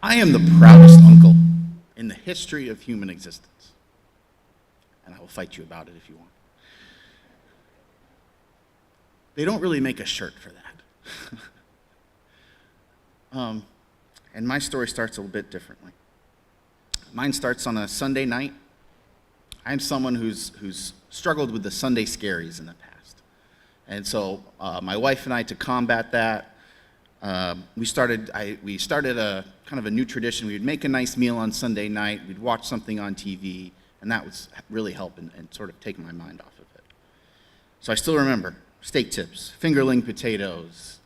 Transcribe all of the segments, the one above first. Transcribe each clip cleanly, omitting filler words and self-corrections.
I am the proudest uncle in the history of human existence, and I will fight you about it if you want. They don't really make a shirt for that. And my story starts a little bit differently. Mine starts on a Sunday night. I'm someone who's struggled with the Sunday scaries in the past. And so my wife and I, to combat that, we started a kind of a new tradition. We would make a nice meal on Sunday night. We'd watch something on TV, and that was really help and sort of take my mind off of it. So I still remember steak tips, fingerling potatoes,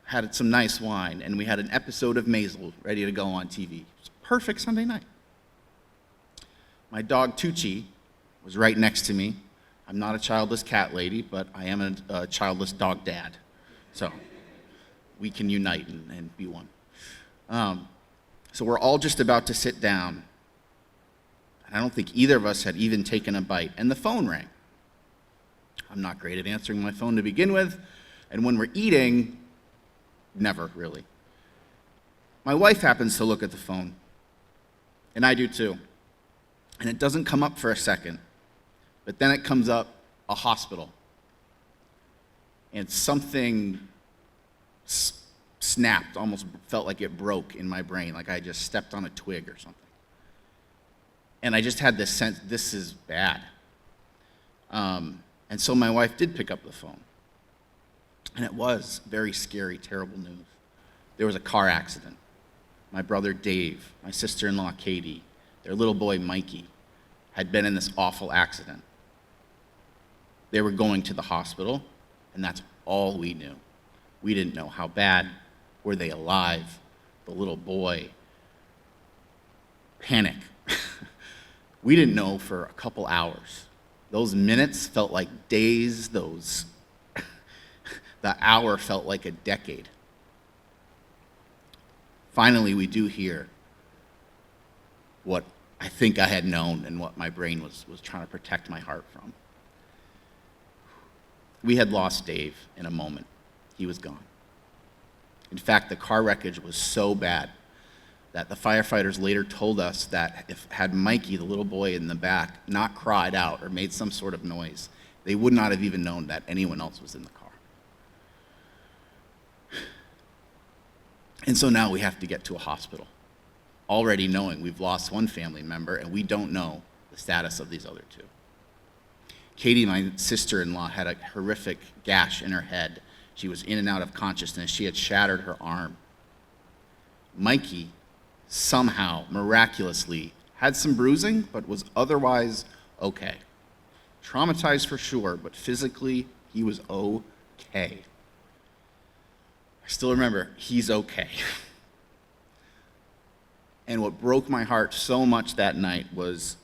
had some nice wine, and we had an episode of Maisel ready to go on TV. It was a perfect Sunday night. My dog Tucci was right next to me. I'm not a childless cat lady, but I am a childless dog dad. So we can unite and be one. So we're all just about to sit down. And I don't think either of us had even taken a bite, and the phone rang. I'm not great at answering my phone to begin with, and when we're eating, never really. My wife happens to look at the phone, and I do too. And it doesn't come up for a second, but then it comes up, a hospital. And something snapped, almost felt like it broke in my brain, like I just stepped on a twig or something. And I just had this sense, this is bad. And so my wife did pick up the phone. And it was very scary, terrible news. There was a car accident. My brother Dave, my sister-in-law Katie, their little boy Mikey had been in this awful accident. They were going to the hospital, and that's all we knew. We didn't know how bad. Were they alive? The little boy. Panic. We didn't know for a couple hours. Those minutes felt like days, the hour felt like a decade. Finally, we do hear what I think I had known and what my brain was trying to protect my heart from. We had lost Dave in a moment. He was gone. In fact, the car wreckage was so bad that the firefighters later told us that had Mikey, the little boy in the back, not cried out or made some sort of noise, they would not have even known that anyone else was in the car. And so now we have to get to a hospital, already knowing we've lost one family member and we don't know the status of these other two. Katie, my sister-in-law, had a horrific gash in her head. She was in and out of consciousness. She had shattered her arm. Mikey somehow, miraculously, had some bruising, but was otherwise okay. Traumatized for sure, but physically, he was okay. I still remember, he's okay. And what broke my heart so much that night was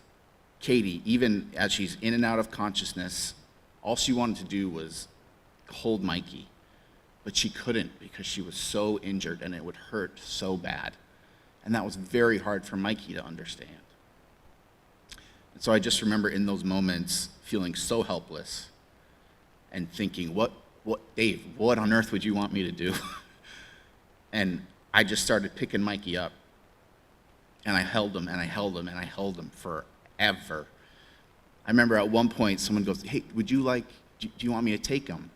Katie, even as she's in and out of consciousness, all she wanted to do was hold Mikey. But she couldn't because she was so injured and it would hurt so bad. And that was very hard for Mikey to understand. And so I just remember in those moments feeling so helpless and thinking, Dave, what on earth would you want me to do? And I just started picking Mikey up. And I held him, and I held him, and I held him forever. I remember at one point someone goes, hey, do you want me to take him?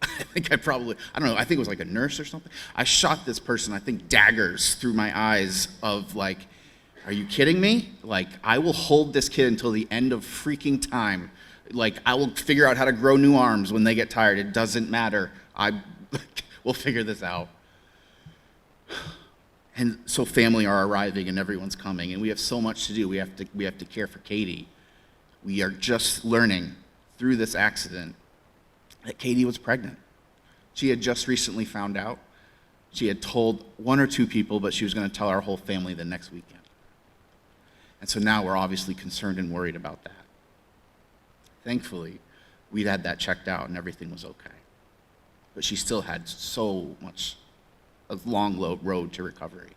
I think I think it was like a nurse or something. I shot this person, I think, daggers through my eyes of like, are you kidding me? Like, I will hold this kid until the end of freaking time. Like, I will figure out how to grow new arms when they get tired. It doesn't matter. We'll figure this out. And so family are arriving and everyone's coming and we have so much to do. We have to care for Katie. We are just learning through this accident that Katie was pregnant. She had just recently found out. She had told one or two people, but she was going to tell our whole family the next weekend. And so now we're obviously concerned and worried about that. Thankfully, we'd had that checked out and everything was okay. But she still had so much, a long road to recovery.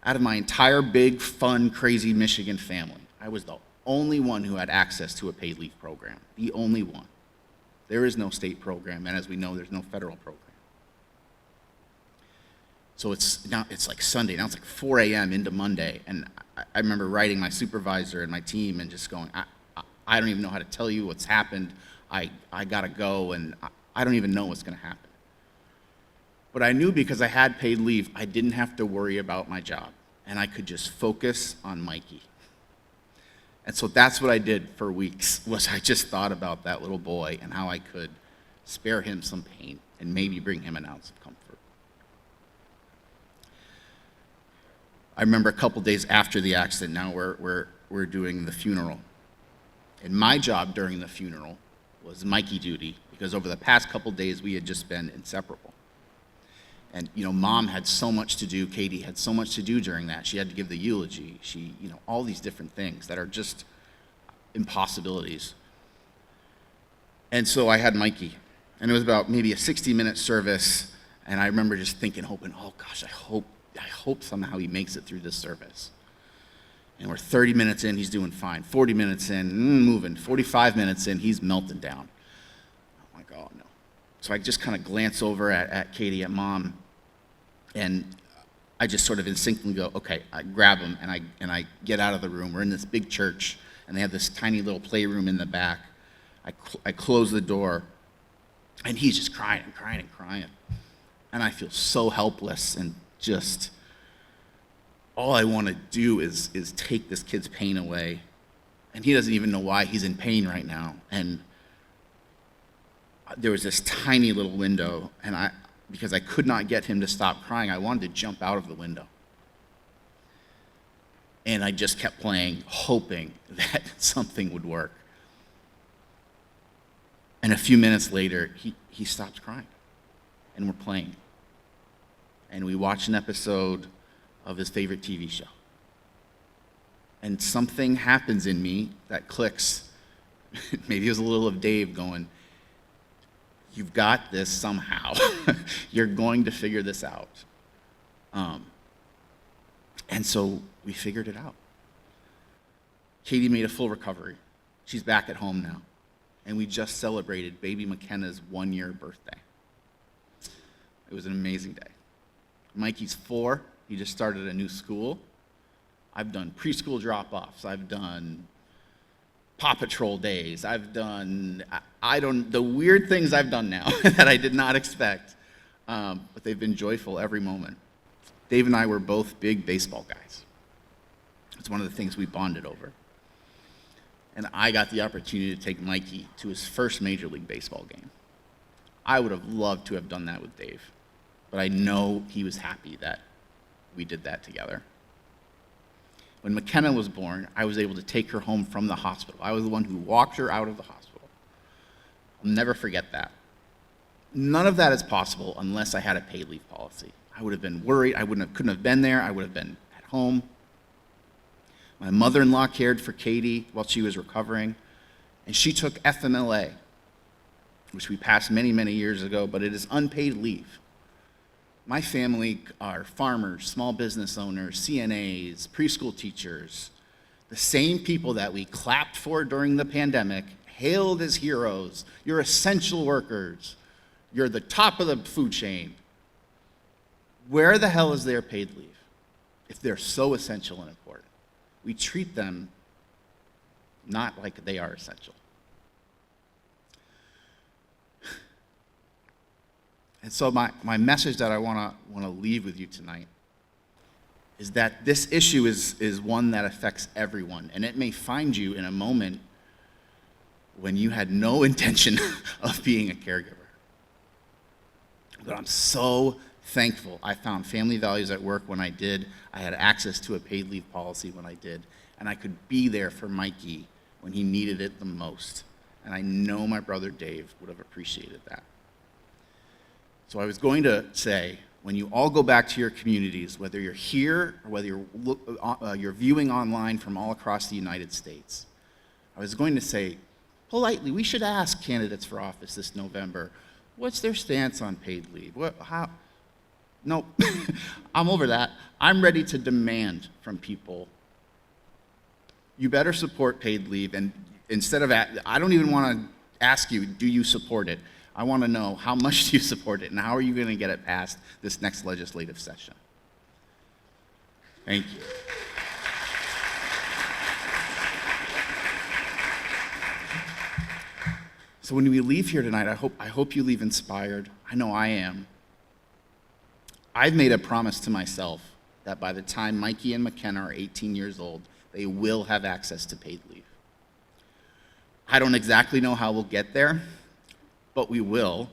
Out of my entire big, fun, crazy Michigan family, I was the only one who had access to a paid leave program. The only one. There is no state program, and as we know, there's no federal program. So it's like Sunday, now it's like 4 a.m. into Monday, and I remember writing my supervisor and my team and just going, I don't even know how to tell you what's happened. I gotta go, and I don't even know what's gonna happen. But I knew because I had paid leave, I didn't have to worry about my job, and I could just focus on Mikey. And so that's what I did for weeks, was I just thought about that little boy and how I could spare him some pain and maybe bring him an ounce of comfort. I remember a couple days after the accident, now we're doing the funeral. And my job during the funeral was Mikey duty, because over the past couple days we had just been inseparable. And Mom had so much to do, Katie had so much to do during that. She had to give the eulogy, all these different things that are just impossibilities. And so I had Mikey, and it was about maybe a 60-minute service, and I remember just thinking, hoping, oh gosh, I hope somehow he makes it through this service. And we're 30 minutes in, he's doing fine. 40 minutes in, moving. 45 minutes in, he's melting down. I'm like, oh no. So I just kind of glance over at Katie, at Mom, and I just sort of instinctively go, okay. I grab him and I get out of the room. We're in this big church, and they have this tiny little playroom in the back. I close the door, and he's just crying and crying and crying. And I feel so helpless, and just all I want to do is take this kid's pain away. And he doesn't even know why he's in pain right now. And there was this tiny little window, and because I could not get him to stop crying, I wanted to jump out of the window. And I just kept playing, hoping that something would work. And a few minutes later, he stops crying, and we're playing. And we watch an episode of his favorite TV show. And something happens in me that clicks. Maybe it was a little of Dave going, you've got this somehow. You're going to figure this out. And so we figured it out. Katie made a full recovery. She's back at home now. And we just celebrated baby McKenna's 1-year birthday. It was an amazing day. Mikey's 4. He just started a new school. I've done preschool drop-offs. I've done Paw Patrol days. I've done, the weird things I've done now that I did not expect. But they've been joyful every moment. Dave and I were both big baseball guys. It's one of the things we bonded over. And I got the opportunity to take Mikey to his first Major League Baseball game. I would have loved to have done that with Dave, but I know he was happy that we did that together. When McKenna was born, I was able to take her home from the hospital. I was the one who walked her out of the hospital. I'll never forget that. None of that is possible unless I had a paid leave policy. I would have been worried. Couldn't have been there. I would have been at home. My mother-in-law cared for Katie while she was recovering, and she took FMLA, which we passed many, many years ago, but it is unpaid leave. My family are farmers, small business owners, CNAs, preschool teachers, the same people that we clapped for during the pandemic, hailed as heroes. You're essential workers. You're the top of the food chain. Where the hell is their paid leave if they're so essential and important? We treat them not like they are essential. And so my message that I want to leave with you tonight is that this issue is one that affects everyone, and it may find you in a moment when you had no intention of being a caregiver. But I'm so thankful I found family values at work when I did. I had access to a paid leave policy when I did, and I could be there for Mikey when he needed it the most. And I know my brother Dave would have appreciated that. So I was going to say, when you all go back to your communities, whether you're here or whether you're viewing online from all across the United States, I was going to say, politely, we should ask candidates for office this November, what's their stance on paid leave? Nope, I'm over that. I'm ready to demand from people, you better support paid leave, and instead of, I don't even want to ask you, do you support it? I want to know, how much do you support it, and how are you going to get it passed this next legislative session? Thank you. So when we leave here tonight, I hope you leave inspired. I know I am. I've made a promise to myself that by the time Mikey and McKenna are 18 years old, they will have access to paid leave. I don't exactly know how we'll get there, but we will.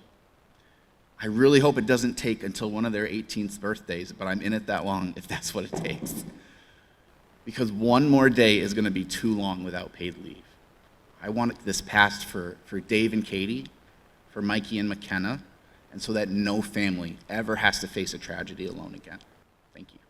I really hope it doesn't take until one of their 18th birthdays, but I'm in it that long if that's what it takes. Because one more day is going to be too long without paid leave. I want this passed for Dave and Katie, for Mikey and McKenna, and so that no family ever has to face a tragedy alone again. Thank you.